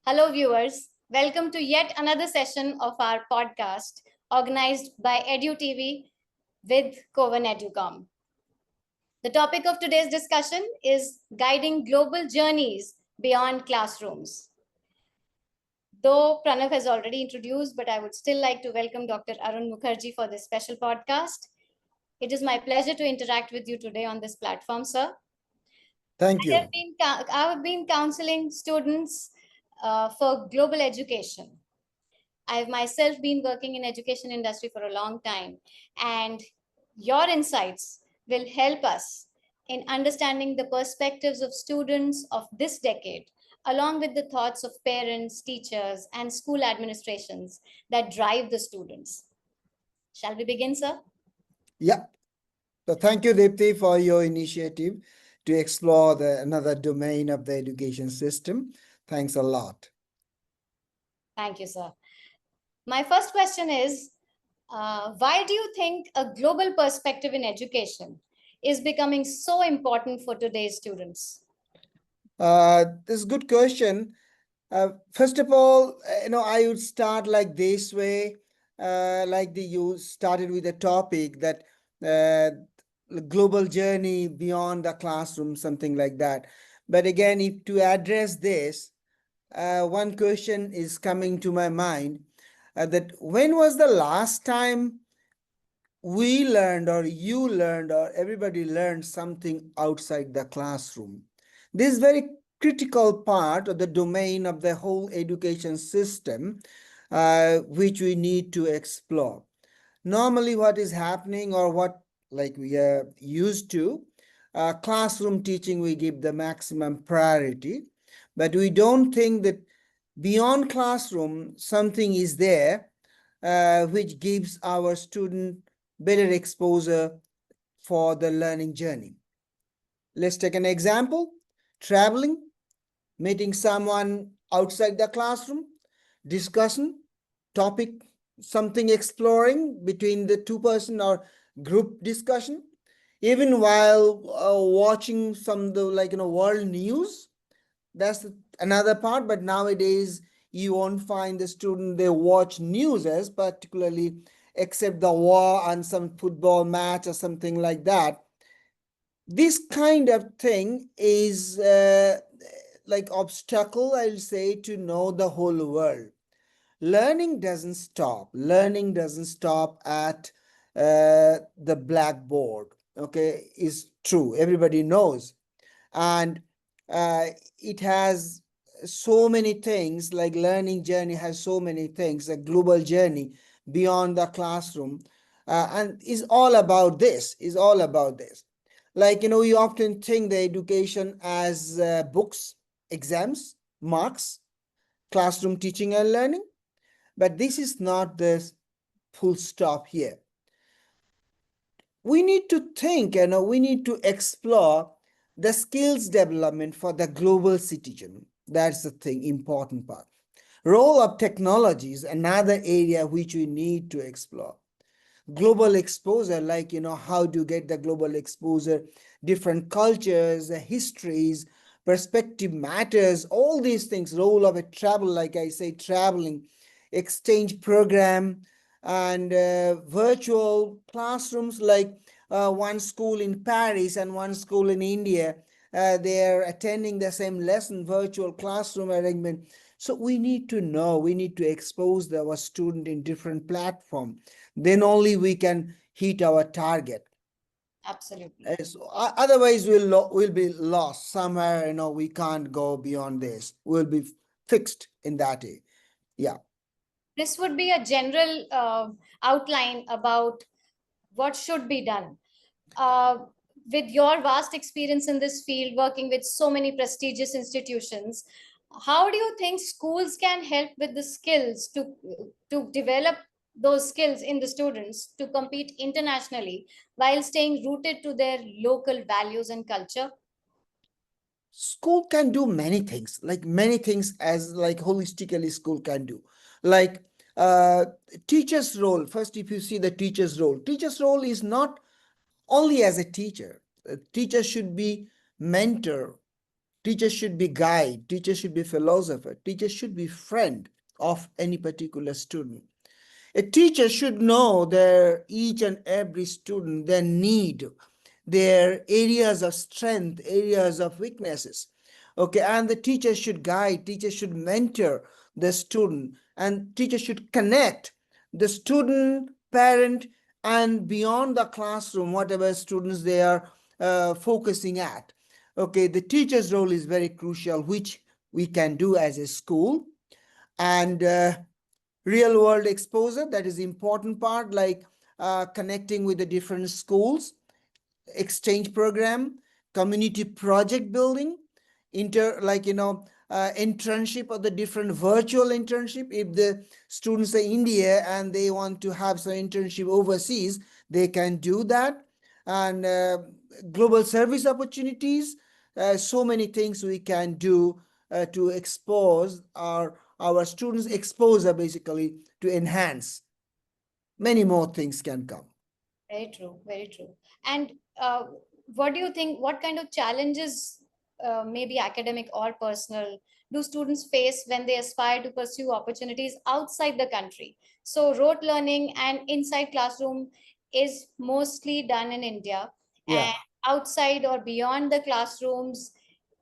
Hello, viewers. Welcome to yet another session of our podcast organized by EDU TV with Coven Educom. The topic of today's discussion is guiding global journeys beyond classrooms. Though Pranav has already introduced, but I would still like to welcome Dr. Arun Mukherjee for this special podcast. It is my pleasure to interact with you today on this platform, sir. Thank you. I have been counseling students for global education. I've myself been working in education industry for a long time, and your insights will help us in understanding the perspectives of students of this decade, along with the thoughts of parents, teachers, and school administrations that drive the students. Shall we begin, sir? Yeah. So thank you, Deepthi, for your initiative to explore another domain of the education system. Thanks a lot. Thank you, sir. My first question is, why do you think a global perspective in education is becoming so important for today's students? This is a good question. First of all, I would start like this way, you started with a topic that global journey beyond the classroom, something like that. But again, if to address this, one question is coming to my mind that when was the last time we learned or you learned or everybody learned something outside the classroom? This is very critical part of the domain of the whole education system, which we need to explore. Normally what is happening or what like we are used to, classroom teaching we give the maximum priority, but we don't think that beyond classroom something is there which gives our student better exposure for the learning journey. Let's take an example: traveling, meeting someone outside the classroom, discussion, topic, something exploring between the two-person or group discussion, even while watching some world news. That's another part. But nowadays you won't find the student they watch news as particularly, except the war and some football match or something like that. This kind of thing is like obstacle, I'll say, to know the whole world. Learning doesn't stop. Learning doesn't stop at the blackboard. Okay, is true. Everybody knows. And it has so many things, like learning journey has so many things, a global journey beyond the classroom, and is all about this, is all about this. Like, you often think the education as books, exams, marks, classroom teaching and learning, but this is not the full stop here. We need to think, we need to explore the skills development for the global citizen. That's the thing, important part. Role of technology is another area which we need to explore. Global exposure, like, how to get the global exposure, different cultures, histories, perspective matters, all these things. Role of a travel, like I say, traveling, exchange program, and virtual classrooms, like one school in Paris and one school in India. They're attending the same lesson, virtual classroom arrangement. So we need to know, we need to expose our student in different platform. Then only we can hit our target. Absolutely. So, otherwise we'll be lost somewhere. We can't go beyond this. We'll be fixed in that way. Yeah. This would be a general outline about what should be done. Uh, with your vast experience in this field, working with so many prestigious institutions, how do you think schools can help with the skills to develop those skills in the students to compete internationally while staying rooted to their local values and culture? School can do many things, like many things, as like holistically school can do. Like uh teacher's role. First, if you see the teacher's role is not only as a teacher. A teacher should be mentor, Teacher should be guide, teacher should be philosopher, teacher should be friend of any particular student. A teacher should know their each and every student, their need, their areas of strength, areas of weaknesses. Okay, and the teacher should guide, teacher should mentor the student, and teacher should connect the student, parent, and beyond the classroom, whatever students they are focusing at. Okay, the teacher's role is very crucial, which we can do as a school. And real world exposure, that is important part, like connecting with the different schools, exchange program, community project building, internship or the different virtual internship. If the students are India and they want to have some internship overseas, they can do that. And global service opportunities, so many things we can do to expose our students exposure, basically to enhance. Many more things can come. Very true, very true. And what do you think? What kind of challenges, maybe academic or personal, do students face when they aspire to pursue opportunities outside the country? So, rote learning and inside classroom is mostly done in India, Yeah. and outside or beyond the classrooms,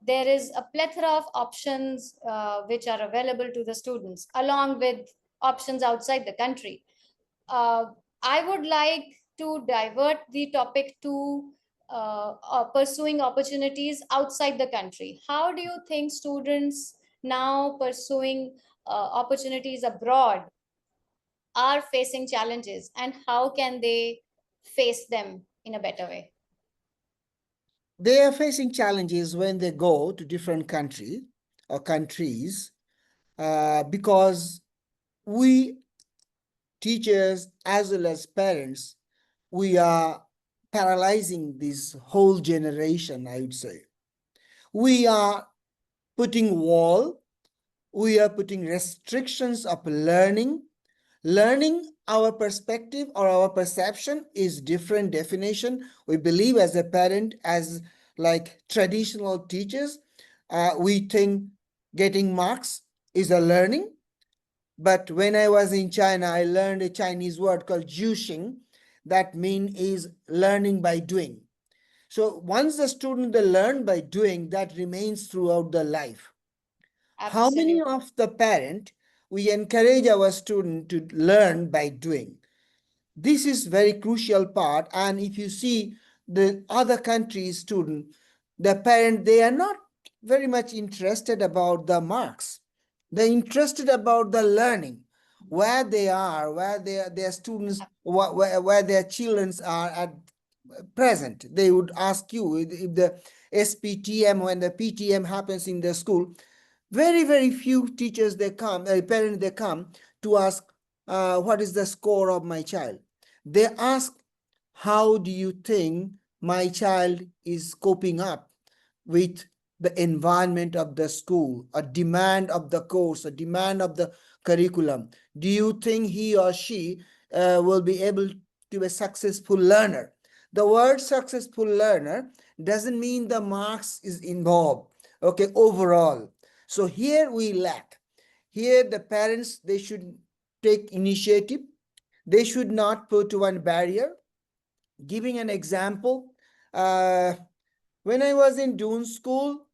there is a plethora of options which are available to the students, along with options outside the country. uh, I would like to divert the topic to pursuing opportunities outside the country. How do you think students now pursuing opportunities abroad are facing challenges, and how can they face them in a better way? They are facing challenges when they go to different countries, because we teachers as well as parents, we are paralyzing this whole generation, I would say. We are putting wall, we are putting restrictions of learning. Learning, our perspective or our perception is different definition. We believe as a parent, as like traditional teachers, we think getting marks is a learning. But when I was in China, I learned a Chinese word called jushing. That mean is learning by doing. So once the student they learn by doing, that remains throughout the life. How many Absolutely. of the parent we encourage our student to learn by doing? This is very crucial part. And if you see the other countries student, the parent, they are not very much interested about the marks. They're interested about the learning, where they are, where their students, where their children are at present. They would ask you if the SPTM, when the PTM happens in the school, very few teachers they come, parents they come to ask, what is the score of my child. They ask, how do you think my child is coping up with the environment of the school, a demand of the course, a demand of the curriculum? Do you think he or she will be able to be a successful learner? The word successful learner doesn't mean the marks is involved. Okay, overall. So here we lack. Here the parents, they should take initiative. They should not put one barrier. Giving an example, uh, when I was in Dune school,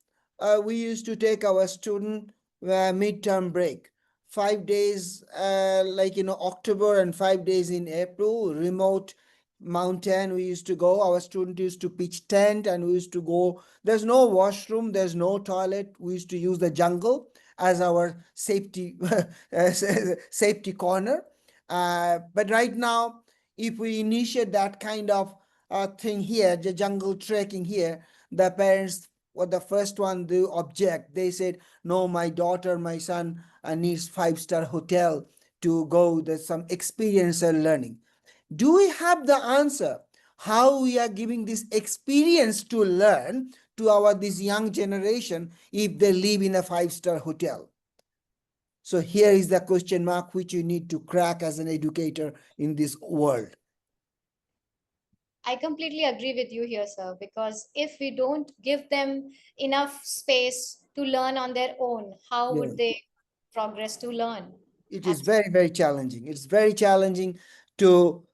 we used to take our student midterm break. 5 days, October, and 5 days in April, remote mountain we used to go. Our student used to pitch tent and we used to go. There's no washroom, there's no toilet. We used to use the jungle as our safety safety corner. But right now, if we initiate that kind of thing here, the jungle trekking here, the parents were the first one to object. They said, no, my daughter, my son needs five-star hotel to go. There's some experiential learning. Do we have the answer? How we are giving this experience to learn to our this young generation if they live in a five-star hotel? So here is the question mark which you need to crack as an educator in this world. I completely agree with you here, sir, because if we don't give them enough space to learn on their own, how Yeah. would they progress to learn? It is Absolutely. very, very challenging. It's very challenging to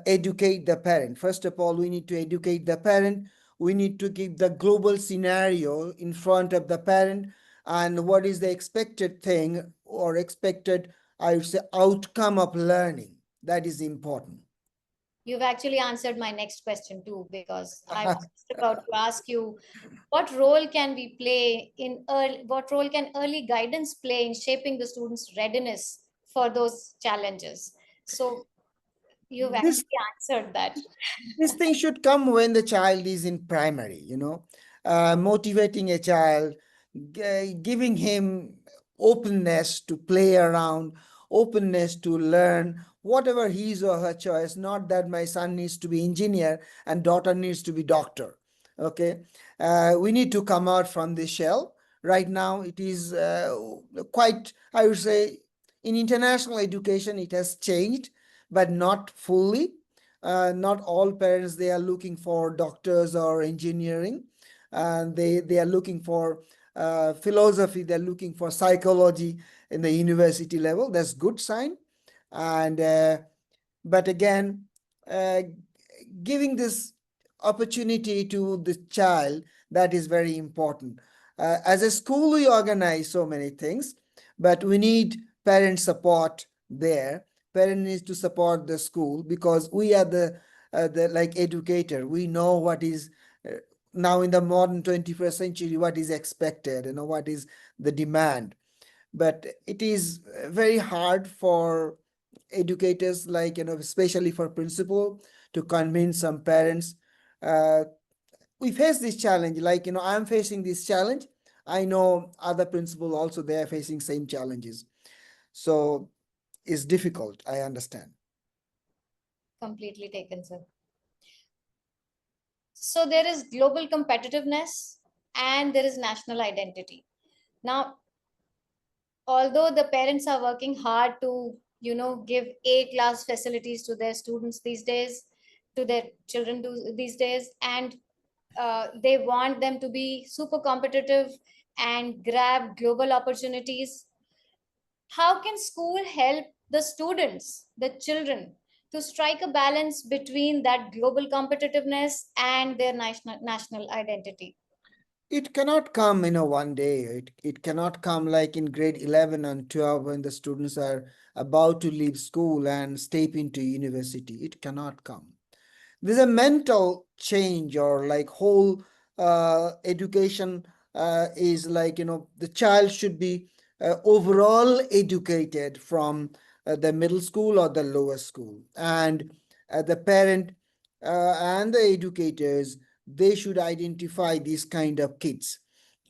educate the parent. First of all, we need to educate the parent. We need to keep the global scenario in front of the parent and what is the expected thing or expected, I would say, outcome of learning. That is important. You've actually answered my next question too, because I was just about to ask you what role can we play in early, what role can early guidance play in shaping the students' readiness for those challenges? So you've This actually answered that. this thing should come when the child is in primary, motivating a child, giving him openness to play around, openness to learn whatever his or her choice. Not that my son needs to be engineer and daughter needs to be doctor. Okay, we need to come out from the shell. Right now, it is quite, I would say, in international education, it has changed, but not fully. Not all parents they are looking for doctors or engineering, and they are looking for philosophy, they're looking for psychology in the university level. That's good sign. And but again, uh, giving this opportunity to the child, that is very important. As a school we organize so many things, but we need parent support there. Parent needs to support the school because we are the like educator. We know what is now in the modern 21st century, what is expected, what is the demand. But it is very hard for educators, like especially for principal, to convince some parents. uh, we face this challenge, like I'm facing this challenge. I know other principal also, they are facing same challenges. So it's difficult, I understand. Completely taken, sir. So there is global competitiveness and there is national identity. Now, although the parents are working hard to, give A class facilities to their students these days, to their children these days, and they want them to be super competitive and grab global opportunities, how can school help the students, the children, to strike a balance between that global competitiveness and their national identity? It cannot come in a one day. It cannot come like in grade 11 and 12 when the students are about to leave school and step into university. It cannot come. There's a mental change, or like whole education is like, the child should be overall educated from the middle school or the lower school. And the parent and the educators, they should identify these kind of kids.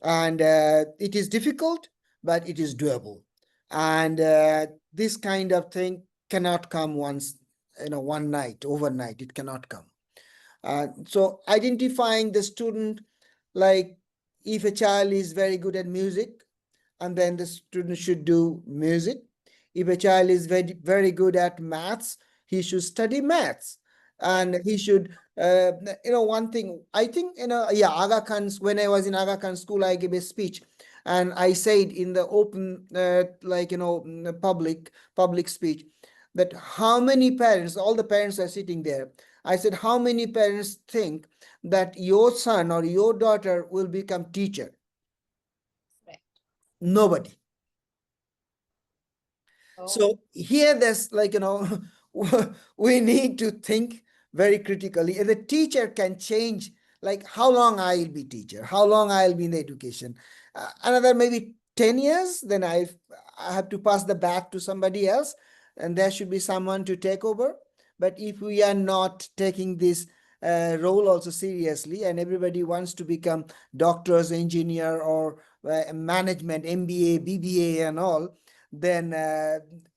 And it is difficult, but it is doable. And this kind of thing cannot come once, one night, overnight. It cannot come. So identifying the student, like if a child is very good at music, and then the student should do music. If a child is very, very good at maths, he should study maths. And he should, one thing, I think, yeah, Aga Khan's, when I was in Aga Khan school, I gave a speech. And I said in the open, like, public speech, that how many parents, all the parents are sitting there. I said, how many parents think that your son or your daughter will become teacher? Right. Nobody. Oh, So here there's like, we need to think very critically. The teacher can change, like how long I'll be teacher, how long I'll be in the education. Another maybe 10 years, then I have to pass the bat to somebody else, and there should be someone to take over. But if we are not taking this role also seriously, and everybody wants to become doctors, engineer, or management, MBA, BBA, and all, then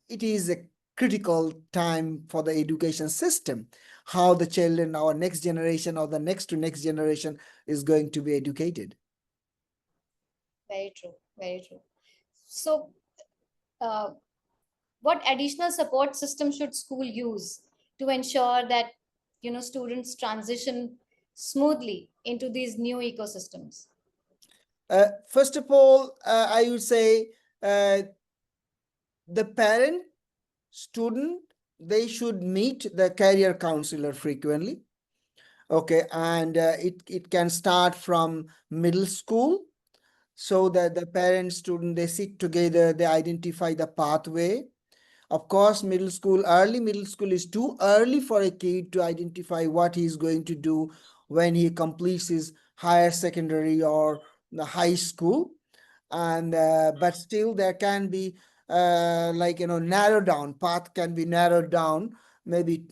it is a critical time for the education system, how the children, our next generation or the next to next generation, is going to be educated. very true. Very true. So, uh, what additional support system should school use to ensure that students transition smoothly into these new ecosystems? First of all, I would say uh, the parent, student, they should meet the career counselor frequently. Okay, and it can start from middle school, so that the parent, student, they sit together, they identify the pathway. Of course, early middle school is too early for a kid to identify what he's going to do when he completes his higher secondary or the high school. And but still there can be narrow down path, can be narrowed down. Maybe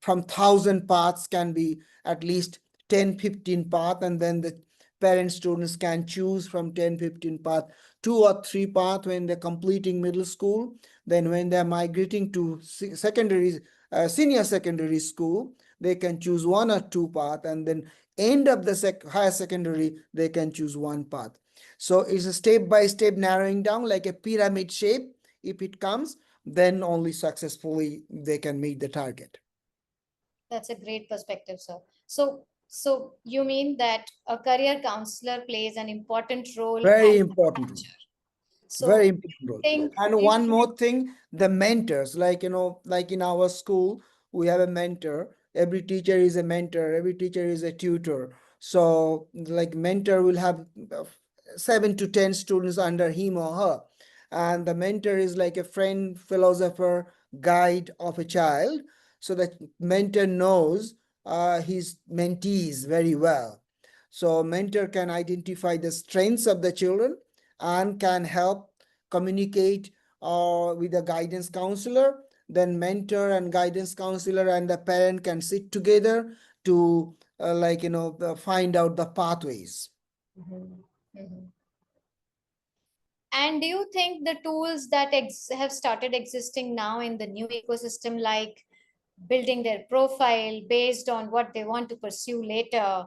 from 1,000 paths can be at least 10-15 path, and then the parent students can choose from 10-15 path 2 or 3 path when they're completing middle school. Then when they're migrating to secondary, senior secondary school, they can choose 1 or 2 path, and then end of the higher secondary they can choose 1 path. So it's a step by step narrowing down, like a pyramid shape. If it comes, then only successfully they can meet the target. That's a great perspective, sir. So you mean that a career counselor plays an important role Very at the important role. juncture? So Very do important you role. think, And one more thing, the mentors, like in our school, we have a mentor. Every teacher is a mentor, every teacher is a tutor. So, like, mentor will have 7 to 10 students under him or her. And the mentor is like a friend, philosopher, guide of a child. So that mentor knows his mentees very well. So, mentor can identify the strengths of the children and can help communicate with the guidance counselor. Then mentor and guidance counselor and the parent can sit together to find out the pathways. Mhm, mhm. And do you think the tools that have started existing now in the new ecosystem, like building their profile based on what they want to pursue later,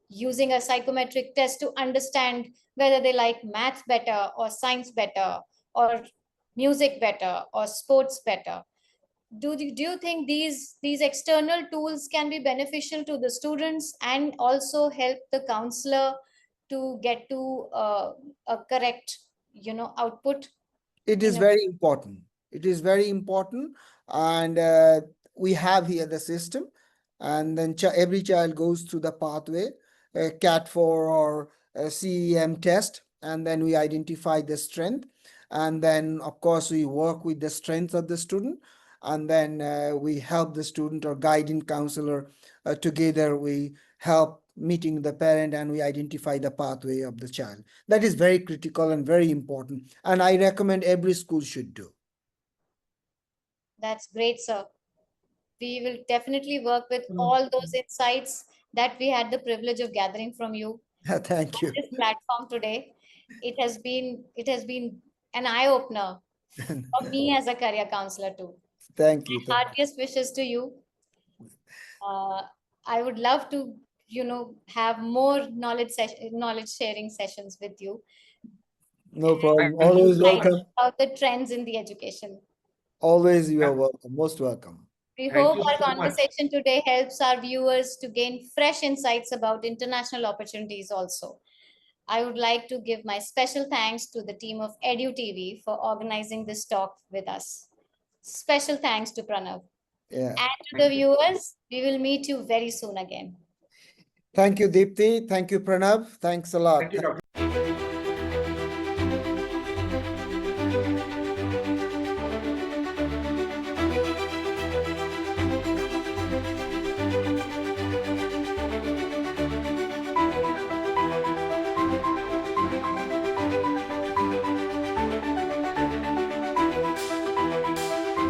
using a psychometric test to understand whether they like math better or science better or music better or sports better, do you think these external tools can be beneficial to the students and also help the counselor to get to a correct output It is in a very important. It is very important. And we have here the system, and then every child goes through the pathway, cat 4 or CEM test, and then we identify the strength. And then of course we work with the strength of the student, and then we help the student or guiding counselor. Together we help meeting the parent, and we identify the pathway of the child. That is very critical and very important, and I recommend every school should do. That's great, sir. We will definitely work with Mm. all those insights that we had the privilege of gathering from you Thank on you. this platform today. It has been an eye opener for me as a career counselor too. Thank you. Heartiest wishes to you. Uh, I would love to, have more knowledge sharing sessions with you. No problem. Thank you Always so much. welcome. About the trends in the education. Always you are Yeah, welcome. Most welcome. We thank hope you our so much. conversation today helps our viewers to gain fresh insights about international opportunities also. I would like to give my special thanks to the team of EDU TV for organizing this talk with us. Special thanks to Pranav. Yeah. And to the Thank you. viewers, we will meet you very soon again. Thank you, Deepthi. Thank you, Pranav. Thanks a Thank lot. you, Dr.